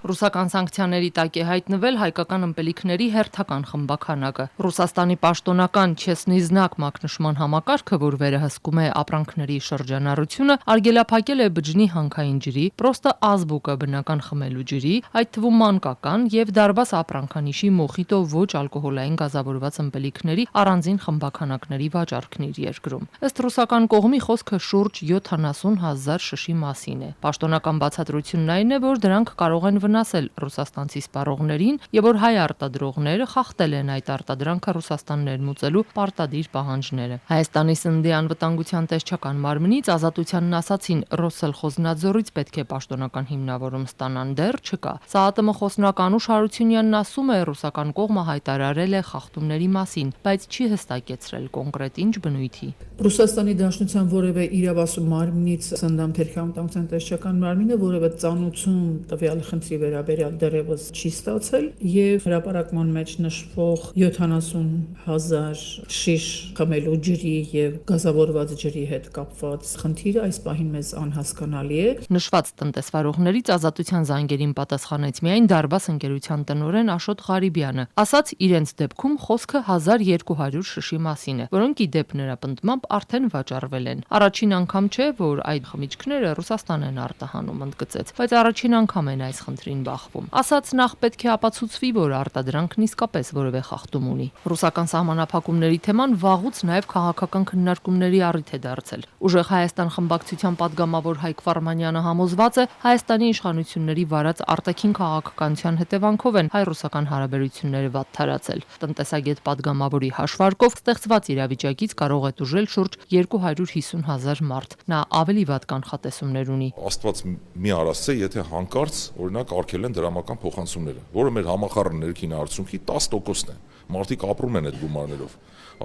Speaker 2: Ռուսական սանկցիաների տակ է հայտնվել հայկական ըմպելիքների հերթական խմբաքանակը։ Ռուսաստանի պաշտոնական Չեսնի Զնակ մակնշման համակարգը, որ վերահսկում է ապրանքների շրջանառությունը, արգելափակել է բջնի հանքային ջրի, պրոստը ազբուկը բնական խմելու ջրի, այդ թվում մանկական եւ դարբաս ապրանքանիշի մոխիտո ոչ ալկոհոլային գազավորված ըմպելիքների առանձին խմբաքանակների վաճառքն իր երկրում։ Ըստ ռուսական կողմի խոսքը շուրջ 70,000 շշի մասին է։ Պաշտոնական բացատրությունն այն է, որ դրանք կարող են վնասել ռուսաստանցի սպառողներին եւ որ հայ արտադրողները խախտել են այդ արտադրանքը Ռուսաստան ներմուծելու պարտադիր պահանջները։ Հայաստանի սննդի անվտանգության տեսչական մարմնից ազատությանն ասացին Ռոսսելխոզնաձորից պետք է պաշտոնական հիմնավորում ստանան, դեռ չկա։ ՍԱԱՏՄ խոսնակ Անուշ Հարությունյանն ասում է, ռուսական կողմը հայտարարել է խախտումների մասին, բայց չի հստակեցրել կոնկրետ ինչ բնույթի։
Speaker 3: Ռուսաստանի Դաշնության որևէ իրավասու մարմնից Սննդամթերքի անվտանգության տեսչական մարմինը որևէ ծանուցում տվյալ խնդրի վերաբերյալ դեռևս չի ստացել եւ հրապարակման մեջ նշվող 70,000 շիշ խմելու ջրի եւ գազավորված ջրի հետ կապված խնդիրը այս պահին մեզ անհասկանալի է։
Speaker 2: Նշված տնտեսվարողներից ազատության զանգերին պատասխանեց միայն դարբաս ընկերության տնօրեն Աշոտ Ղարիբյանը, ասաց իրենց դեպքում խոսքը 1200 շշի մասին է, որոնք ի դեպ նրա պնդմամբ արդեն վաճառվել են։ Առաջին անգամ չէ, որ այդ խմիչքները Ռուսաստան են արտահանում, ընդգծեց, բայց առաջին անգամ են այս խնդրին բախվում։ Ասաց նախ պետք է ապացուցվի, որ արտադրանքն իսկապես որևէ խախտում ունի։ Ռուսական սահմանափակումների թեման վաղուց նաև քաղաքական քննարկումների առիթ է դարձել։ Ուժեղ Հայաստան խմբակցության падգամավոր Հայկ Վարմանյանը համոզված է, Հայաստանի իշխանությունների վարած արտաքին քաղաքականության հետևանքով են հայ-ռուսական հարաբերությունները վատթարացել։ Տնտեսագետ падգամավորի հաշվարկով ստեղծված իրավիճակից կարող է տուժել շուրջ 250,000 մարդ։ Նա ավելի վատ կանխատեսումներ ունի։
Speaker 5: Աստված մի արասցե, եթե հանկարծ օրինակ արգել են դրամական փոխանցումները, որը մեր համախառն ներքին արդյունքի 10%-ն է։ Մարդիկ ապրում են այդ գումարներով։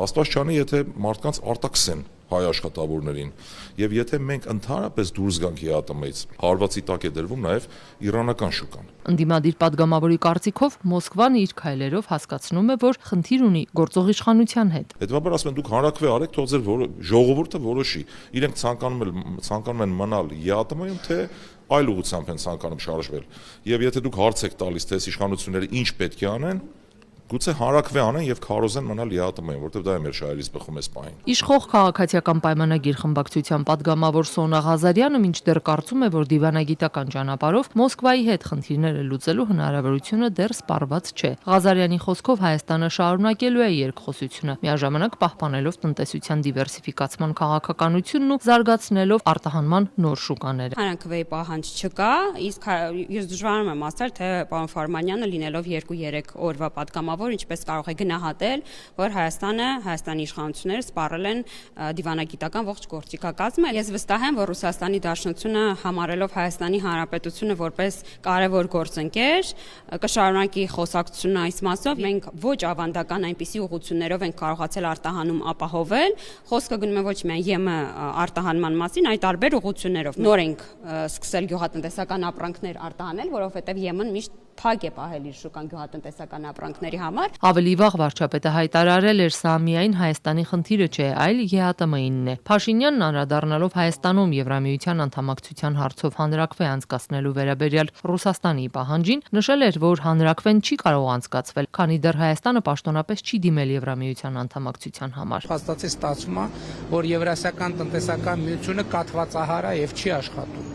Speaker 5: Աստված չանի, եթե մարդկանց արտաքսեն հայ աշխատավորներին, եւ եթե մենք ընդհանրապես դուրս գանք ԵԱՏՄ-ից, հարվածի տակ է դրվում նաեւ իրանական շուկան։
Speaker 2: Ընդդիմադիր падգամավորի կարծիքով Մոսկվան իր քայլերով հասկացնում է, որ խնդիր ունի գործող իշխանության հետ։
Speaker 5: Հետևաբար ասում են դուք հանրակրվե արեք, թող ձեր ժողովուրդը որոշի։ Իրենք ցանկանում են մնալ ԵԱՏՄ-ում, թե այլ ուղղությամբ են ցանկանում շարժվել։ Եվ եթե դուք հարց եք տալիս, թե իշխանությունները ինչ պետք է անեն, գուցե հանրակրվե անեն եւ քարոզեն մնալ ԵԱՏՄ-ին, որտեղ դա է մեր շահերից բխում էս պահին։
Speaker 2: Իշխող քաղաքացիական պայմանագիր խմբակցության падգամավոր Սոնա Ղազարյանը մինչդեռ կարծում է, որ դիվանագիտական ճանապարհով Մոսկվայի հետ խնդիրները լուծելու հնարավորությունը դեռ սպառված չէ։ Ղազարյանի խոսքով Հայաստանը շարունակելու է երկխոսությունը, միաժամանակ պահպանելով տնտեսության դիվերսիֆիկացման քաղաքականությունն ու զարգացնելով արտահանման նոր շուկաները։
Speaker 6: Հանրակրվեի պահանջ չկա, իսկ ես դժվարանում եմ ասել, թե պարոն Ֆարմանյանը լինելով 2-3 օրվա падգամավոր ինչպես կարող է գնահատել, որ Հայաստանի իշխանությունները սպառել են դիվանագիտական ողջ գործիքակազմը։ Ես վստահ եմ, որ Ռուսաստանի Դաշնությունը համարելով Հայաստանի Հանրապետությունը որպես կարևոր գործընկեր կշարունակի խոսակցությունը այս մասով։ Մենք ոչ ավանդական այնպիսի ուղղություններով ենք կարողացել արտահանում ապահովել։ Խոսքը գնում է ոչ միայն ԵՄ արտահանման մասին, այլ տարբեր ուղղություններով։ Նոր ենք սկսել գյուղատնտեսական ապրանքներ արտահանել, որովհետև ԵՄ-ն միշտ փակ է պահել իր շուկան գյուղատնտեսական ապրանքների համար։
Speaker 2: Ավելի վաղ վարչապետը հայտարարել էր, սա միայն Հայաստանի խնդիրը չէ, այլ ԵԱՏՄ-ինն է։ Փաշինյանն անդրադառնալով Հայաստանում Եվրամիության անդամակցության հարցով հանրաքվե անցկացնելու վերաբերյալ Ռուսաստանի պահանջին, նշել էր, որ հանրաքվեն չի կարող անցկացվել, քանի դեռ Հայաստանը պաշտոնապես չի դիմել Եվրամիության անդամակցության համար։
Speaker 12: Փաստացի ստացվում է, որ Եվրասիական տնտեսական միությունը կաթվածահար է եւ չի աշխատում։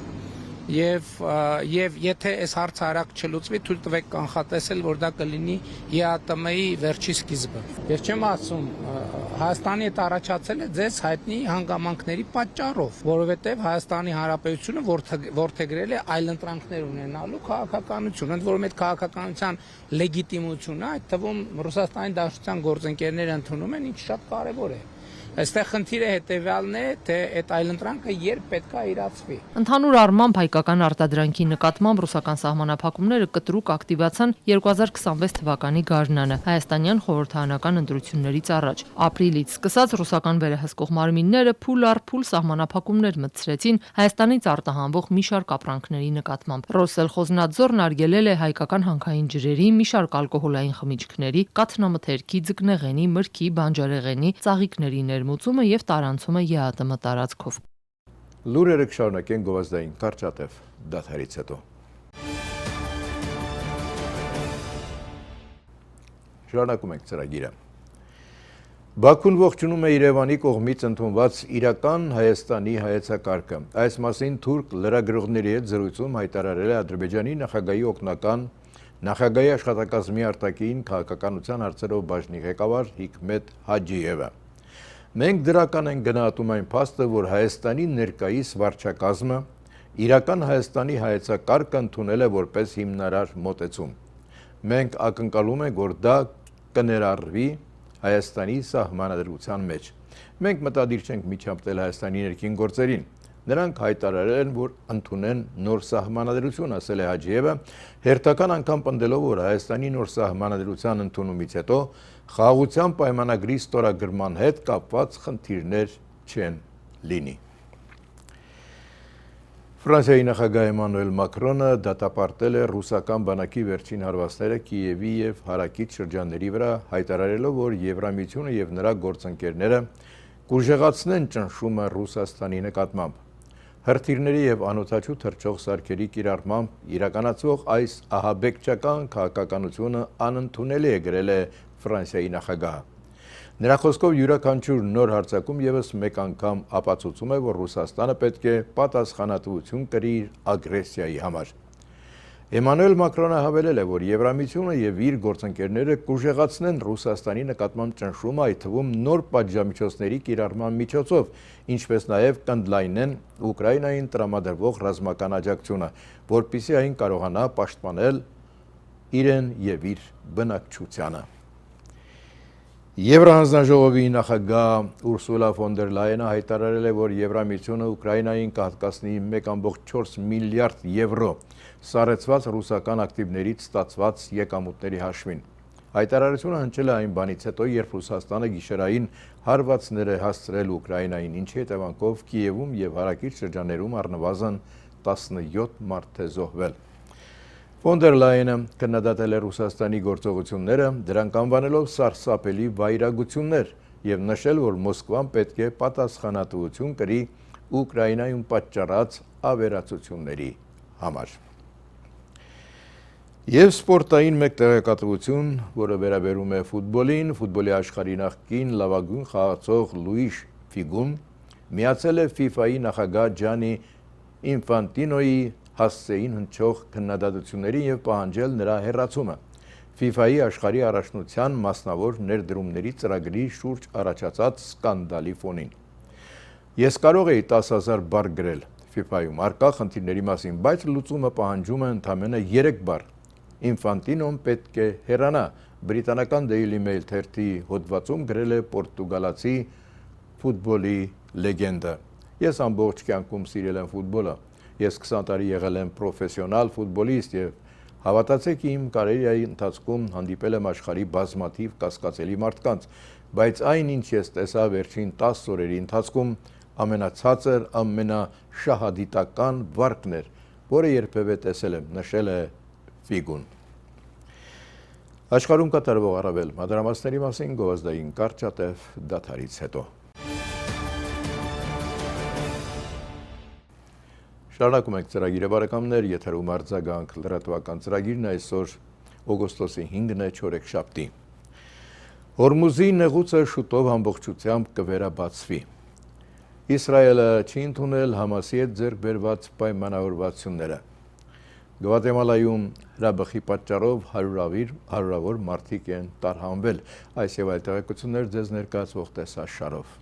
Speaker 12: Եվ եթե այս հարցը արագ չլուծվի, թույլ տվեք կանխատեսել, որ դա կլինի ԵԱՏՄ-ի վերջի սկիզբը։ Ես չեմ ասում, Հայաստանի հետ առաջացել է ձեզ հայտնի հանգամանքների պատճառով, որովհետև Հայաստանի Հանրապետությունը որդեգրել է այլընտրանքներ ունենալու քաղաքականություն, ընդ որում այդ քաղաքականության լեգիտիմությունը, այդ թվում Ռուսաստանի Դաշնության գործընկերները ընդունում են, ինչ շատ կարևոր է։ Այստեղ խնդիրը հետևյալն է, թե այդ այլընտրանքը երբ պետք է իրացվի։
Speaker 2: Ընդհանուր առմամբ հայկական արտադրանքի նկատմամբ ռուսական սահմանափակումները կտրուկ ակտիվացան 2026 թվականի գարնանը հայաստանյան խորհրդարանական ընտրություններից առաջ։ Ապրիլից սկսած ռուսական վերահսկող մարմինները փուլ առ փուլ սահմանափակումներ մտցրեցին Հայաստանից արտահանվող մի շարք ապրանքների նկատմամբ։ Ռոսելխոզնադզորն արգելել է հայկական հանքային ջրերի, մի շարք ալկոհոլային խմիչքների, կաթնամթերքի, ձկնեղենի, մրգի, բանջարեղենի, ծաղիկների ներմուծումը եւ տարանցումը ԵԱՏՄ տարածքով։
Speaker 1: Լուրերը կշարունակեն գովազդային կարճատև դադարից հետո։ Շարունակում ենք ծրագիրը։ Բաքուն ողջունում է Երևանի կողմից ընդունված իրական Հայաստանի հայեցակարգը։ Այս մասին թուրք լրագրողների հետ զրույցում հայտարարել է Ադրբեջանի նախագահի օգնական նախագահի աշխատակազմի արտաքին քաղաքականության հարցերով բաժնի ղեկավար Հիկմետ Հաջիևը։ Մենք դրական ենք գնահատում այն փաստը, որ Հայաստանի ներկայիս վարչակազմը իրական Հայաստանի հայեցակարգը ընդունել է որպես հիմնարար մոտեցում։ Մենք ակնկալում ենք, որ դա կներառվի Հայաստանի սահմանադրության մեջ։ Մենք մտադիր չենք միջամտել Հայաստանի ներքին գործերին։ Նրանք հայտարարել են, որ ընդունեն նոր սահմանադրություն, ասել է Հաջիևը, հերթական անգամ պնդելով, որ Հայաստանի նոր սահմանադրության ընդունումից հետո խաղաղության պայմանագրի ստորագրման հետ կապված խնդիրներ չեն լինի։ Ֆրանսիայի նախագահ Էմանուել Մակրոնը դատապարտել է ռուսական բանակի վերջին հարվածները Կիևի և հարակից շրջանների վրա, հայտարարելով, որ Եվրամիությունը և նրա գործընկերները կուժեղացնեն ճնշումը Ռուսաստանի նկատմամբ։ Հրթիռների և անօդաչու թռչող սարքերի կիրառմամբ իրականացվող այս ահաբեկչական քաղաքականությունը անընդունելի է գրել է Ֆրանսիայի նախագահը։ Նրա խոսքով յուրաքանչյուր նոր հարձակում ևս մեկ անգամ ապացուցում է, որ Ռուսաստանը պետք է պատասխանատվություն կրի իր ագրեսիայի համար։ Էմանուել Մակրոնը հավելել է, որ Եվրամիությունը և իր գործընկերները կուժեղացնեն Ռուսաստանի նկատմամբ ճնշումը, այդ թվում նոր պատժամիջոցների կիրառման միջոցով, ինչպես նաև կընդլայնեն Ուկրաինային տրամադրվող ռազմական աջակցությունը, որպեսզի այն կարողանա պաշտպանել իրեն և իր բնակչությանը։ Եվրահանձնաժողովի նախագահ Ուրսուլա ֆոն դեր Լայենը հայտարարել է, որ Եվրամիությունը Ուկրաինային կհատկացնի 1.4 միլիարդ եվրո սառեցված ռուսական ակտիվներից ստացված եկամուտների հաշվին։ Հայտարարությունը հնչել է այն բանից հետո, երբ Ռուսաստանը գիշերային հարվածներ է հասցրել Ուկրաինային, ինչի հետևանքով Կիևում և հարակից շրջաններում առնվազն 17 մարդ է զոհվել։ Ֆոն դեր Լայենը քննադատել է Ռուսաստանի գործողությունները, դրանք անվանելով սարսափելի վայրագություններ և նշել, որ Մոսկվան պետք է պատասխանատվություն կրի Ուկրաինայում պատճառած ավերածությունների համար։ Եվ սպորտային մեկ տեղեկատվություն, որը վերաբերում է ֆուտբոլին, ֆուտբոլի աշխարհի նախկին լավագույն խաղացող Լուիշ Ֆիգուն միացել է FIFA-ի նախագահ Ջանի Ինֆանտինոյի հասցեին հնչող քննադատություններին և պահանջել նրա հեռացումը FIFA-ի աշխարհի առաջնության մասնավոր ներդրումների ծրագրի շուրջ առաջացած սկանդալի ֆոնին։ Ես կարող էի 10,000 բառ գրել FIFA-ում առկա խնդիրների մասին, բայց լուծումը պահանջում է ընդամենը 3 բառ։ Ինֆանտինոն պետք է հեռանա, բրիտանական Daily Mail թերթի հոդվածում գրել է պորտուգալացի ֆուտբոլի լեգենդը։ Ես ամբողջ կյանքում սիրել եմ ֆուտբոլը։ Ես 20 տարի եղել եմ պրոֆեսիոնալ ֆուտբոլիստ և հավատացեք իմ կարիերայի ընթացքում հանդիպել եմ աշխարհի բազմաթիվ կասկածելի մարդկանց, բայց այն, ինչ ես տեսա վերջին 10 օրերի ընթացքում, ամենացածր, ամենաշահադիտական վարկն էր, որը երբևէ տեսել եմ, նշել է Ֆիգուն։ Աշխարհում կատարվող առավել մանրամասների մասին գովազդային կարճատև դադարից հետո։ Շարունակում ենք ծրագիրը բարեկամներ, եթերում արձագանք լրատվական ծրագիրն այսօր օգոստոսի 5-ն է չորեքշաբթի։ Հորմուզի նեղուցը շուտով ամբողջությամբ կվերաբացվի։ Իսրայելը չի ընդունել Համասի հետ ձեռք բերված պայմանավորվածությունները։ Գվատեմալայում հրաբխի պատճառով հարյուրավոր մարդիկ են տարհանվել, այս եւ այլ տեղեկություններ ձեզ ներկայացվող տեսաշարով։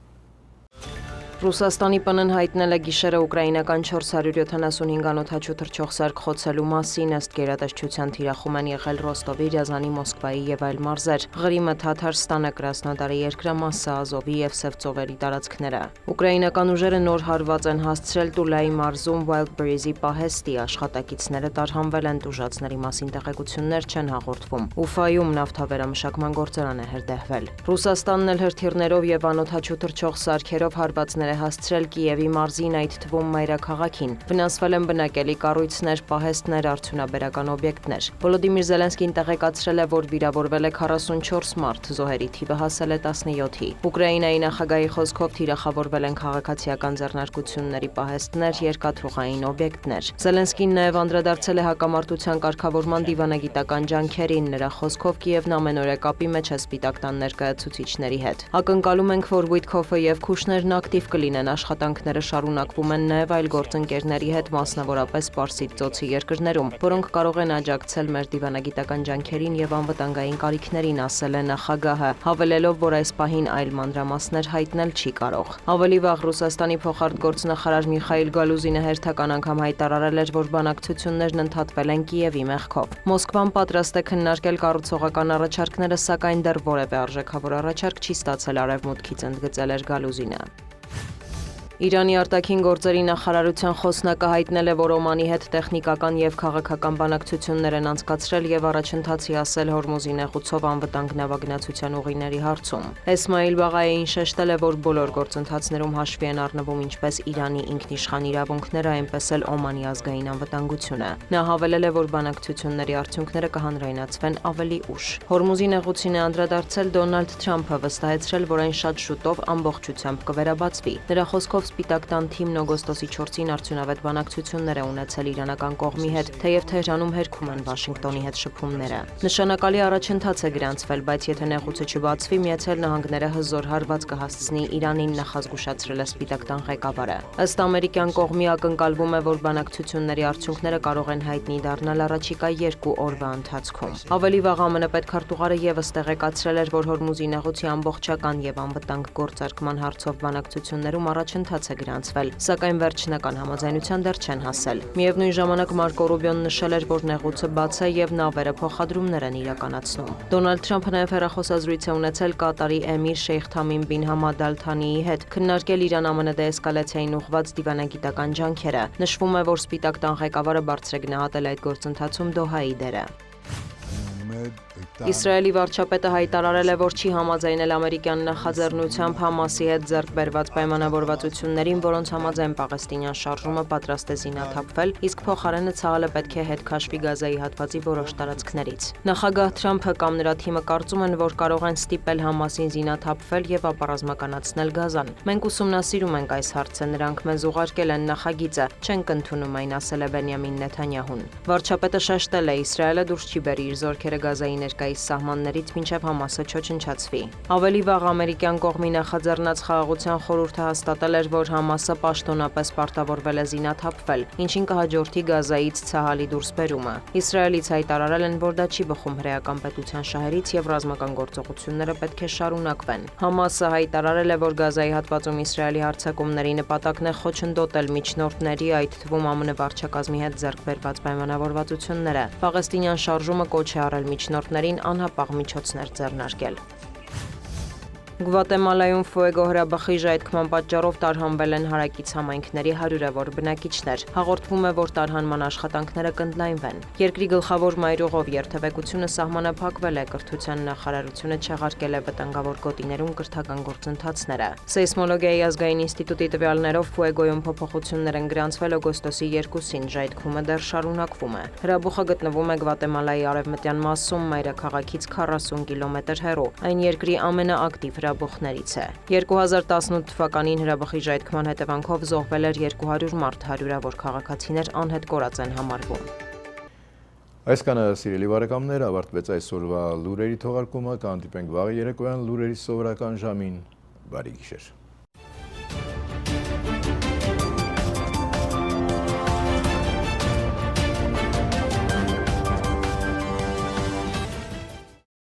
Speaker 4: Ռուսաստանի ՊՆ-ն հայտնել է գիշերը ուկրաինական 475 անօդաչու թռչող սարք խոցելու մասին, ըստ գերատեսչության թիրախում են եղել Ռոստովի, Ռիազանի, Մոսկվայի եւ այլ մարզեր, Ղրիմը, Թաթարստանը, Կրասնոդարի երկրամասը, Ազովի եւ Սև ծովերի տարածքները։ Ուկրաինական ուժերը նոր հարված են հասցրել Տուլայի մարզում Wildberries-ի պահեստի, աշխատակիցները տարհանվել են, տուժածների մասին տեղեկություններ չեն հաղորդվում։ Ուֆայում նավթավերամշակման գործարան է հրդեհվել։ Ռուսաստանն էլ հրթիռներով եւ անօդաչու թռչող սարքերով հարվածներ է հասցրել Կիևի մարզին, այդ թվում մայրաքաղաքին։ Վնասվել են բնակելի կառույցներ, պահեստներ, արդյունաբերական օբյեկտներ։ Վոլոդիմիր Զելենսկին տեղեկացրել է, որ վիրավորվել է 44 մարդ, զոհերի թիվը հասել է 17-ի։ Ուկրաինայի նախագահի խոսքով թիրախավորվել են քաղաքացիական ձեռնարկությունների պահեստներ, երկաթուղային օբյեկտներ։ Զելենսկին նաև անդրադարձել է հակամարտության կարգավորման դիվանագիտական ջանքերին, նրա խոսքով Կիևն ամենօրյա կապի մեջ է Սպիտակ տան ներկայացուցիչների հետ։ Ակնկալում ենք, որ Վիտքոֆը եւ Քուշներն ակտիվ կլինեն, աշխատանքները շարունակվում են նաև այլ գործընկերների հետ, մասնավորապես Պարսից ծոցի երկրներում, որոնք կարող են աջակցել մեր դիվանագիտական ջանքերին եւ անվտանգային կարիքներին, ասել է նախագահը, հավելելով, որ այս պահին այլ մանրամասներ հայտնել չի կարող։ Ավելի վաղ Ռուսաստանի փոխարտգործնախարար Միխայիլ Գալուզինը հերթական անգամ հայտարարել էր, որ բանակցություններն ընդհատվել են Կիևի մեղքով։ Մոսկվան պատրաստ է քննարկել կառուցողական առաջարկները, սակայն դեռ որևէ արժեքավոր առաջարկ չի ստացել Արևմուտքից, ընդգծել էր Գալուզինը։ Իրանի արտաքին գործերի նախարարության խոսնակը հայտնել է, որ Օմանի հետ տեխնիկական եւ քաղաքական բանակցություններ են անցկացրել եւ առաջընթացի ասել Հորմուզի նեղուցով անվտանգ նավագնացության ուղիների հարցում։ Էսմայիլ Բաղայեին շեշտել է, որ բոլոր գործընթացներում հաշվի են առնվում ինչպես Իրանի ինքնիշխան իրավունքները, այնպես էլ Օմանի ազգային անվտանգությունը։ Նա հավելել է, որ բանակցությունների արդյունքները կհանրայնացվեն ավելի ուշ։ Հորմուզի նեղուցին է անդրադարձել Դոնալդ Թրամփը, վստահեցրել, որ այն շատ շուտով ամբողջությամբ կվերաբացվի։ Նրա խոսքով Սպիտակ տան թիմն օգոստոսի 4-ին արդյունավետ բանակցություններ է ունեցել իրանական կողմի հետ, թեև Թեհրանում հերքում են Վաշինգտոնի հետ շփումները։ Նշանակալի առաջընթաց է գրանցվել, բայց եթե նեղուցը չբացվի, Միացյալ Նահանգները հզոր հարված կհասցնի Իրանին, նախազգուշացրել է Սպիտակ տան ղեկավարը։ Ըստ ամերիկյան կողմի ակնկալվում է, որ բանակցությունների արդյունքները կարող են հայտնի դառնալ առաջիկա 2 օրվա ընթացքում։ Ավելի վաղ ԱՄՆ պետքարտուղարը եւս տեղեկացրել էր, որ Հորմուզի նեղուցի ամբողջական եւ անվտանգ գործարկման հարցով բանակցություններում առաջընթաց է գրանցվել, սակայն վերջնական համաձայնության դեռ չեն հասել։ Միևնույն ժամանակ Մարկո Ռուբիոն նշել էր, որ նեղուցը բաց է եւ նավերը փոխադրումներ են իրականացնում։ Դոնալդ Թրամփը նաեւ հեռախոսազրույց է ունեցել Կատարի էմիր Շեյխ Թամիմ բին Համադ Ալ Թանիի հետ, քննարկել Իրան-ԱՄՆ դեէսկալացիային ուղղված դիվանագիտական ջանքերը։ Նշվում է, որ Սպիտակ տան ղեկավարը բարձր է գնահատել այդ գործընթացում Դոհայի դերը։ Իսրայելի վարչապետը հայտարարել է, որ չի համաձայնել ամերիկյան նախաձեռնությամբ Համասի հետ ձեռք բերված պայմանավորվածություններին, որոնց համաձայն պաղեստինյան շարժումը պատրաստ է զինաթափվել, իսկ փոխարենը ցավալը պետք է հետ քաշվի Գազայի հատվածի որոշ տարածքներից։ Նախագահ Թրամփը կամ նրա թիմը կարծում են, որ կարող են ստիպել Համասին զինաթափվել եւ ապառազմականացնել Գազան։ Մենք ուսումնասիրում ենք այս հարցը, նրանք մեզ ուղարկել են նախագիծը, չենք ընդունում այն, ասել է Բենյամին Նեթանյահուն։ Վարչապետը շեշտել է, Իսրայելը դուրս չի բերի իր զորքերը Գազայի ներկայիս սահմաններից մինչև Համասը չոչնչացվի։ Ավելի վաղ ամերիկյան կողմի նախաձեռնած խաղաղության խորհուրդը հաստատել էր, որ Համասը պաշտոնապես պարտավորվել է զինաթափվել, ինչին կհաջորդի Գազայից ցահալի դուրսբերումը։ Իսրայելից հայտարարել են, որ դա չի բխում հրեական պետության շահերից եւ ռազմական գործողությունները պետք է շարունակվեն։ Համասը հայտարարել է, որ Գազայի հատվածում Իսրայելի հարձակումների նպատակն է խոչընդոտել միջնորդների, այդ թվում ԱՄՆ վարչակազմի հետ ձեռք բերված պայմանավորվածությունները։ Պաղեստինյան շարժումը կոչ է առել միջնորդներին անհապաղ միջոցներ ձեռնարկել։ Գվատեմալայում Ֆուեգո հրաբխի ժայթքման պատճառով տարհանվել են հարակից համայնքների 100-ավոր բնակիչներ։ Հաղորդվում է, որ տարհանման աշխատանքները կընդլայնվեն։ Երկրի գլխավոր մայրուղով երթևեկությունը սահմանափակվել է, կրթության նախարարությունը չեղարկել է վտանգավոր գոտիներում կրթական գործընթացները։ Սեյսմոլոգիայի ազգային ինստիտուտի տվյալներով Ֆուեգոյում փոփոխություններ են գրանցվել օգոստոսի 2-ին, ժայթքումը դեռ շարունակվում է։ Հրաբուխը գտնվում է Գվատեմալայի արևմտյան մասում, մայրաքաղաքից 40 կիլոմետր հեռու։ Այն երկրի ամենաակտիվ հրաբուխներից է։ 2018 թվականին հրաբխի ժայթքման հետևանքով զոհվել էր 200 մարդ, 100-ավոր քաղաքացիներ անհետ կորած են համարվում։
Speaker 1: Այսքանը սիրելի բարեկամներ, ավարտվեց այսօրվա լուրերի թողարկումը, կհանդիպենք վաղ երեկոյան լուրերի սովորական ժամին։ Բարի գիշեր։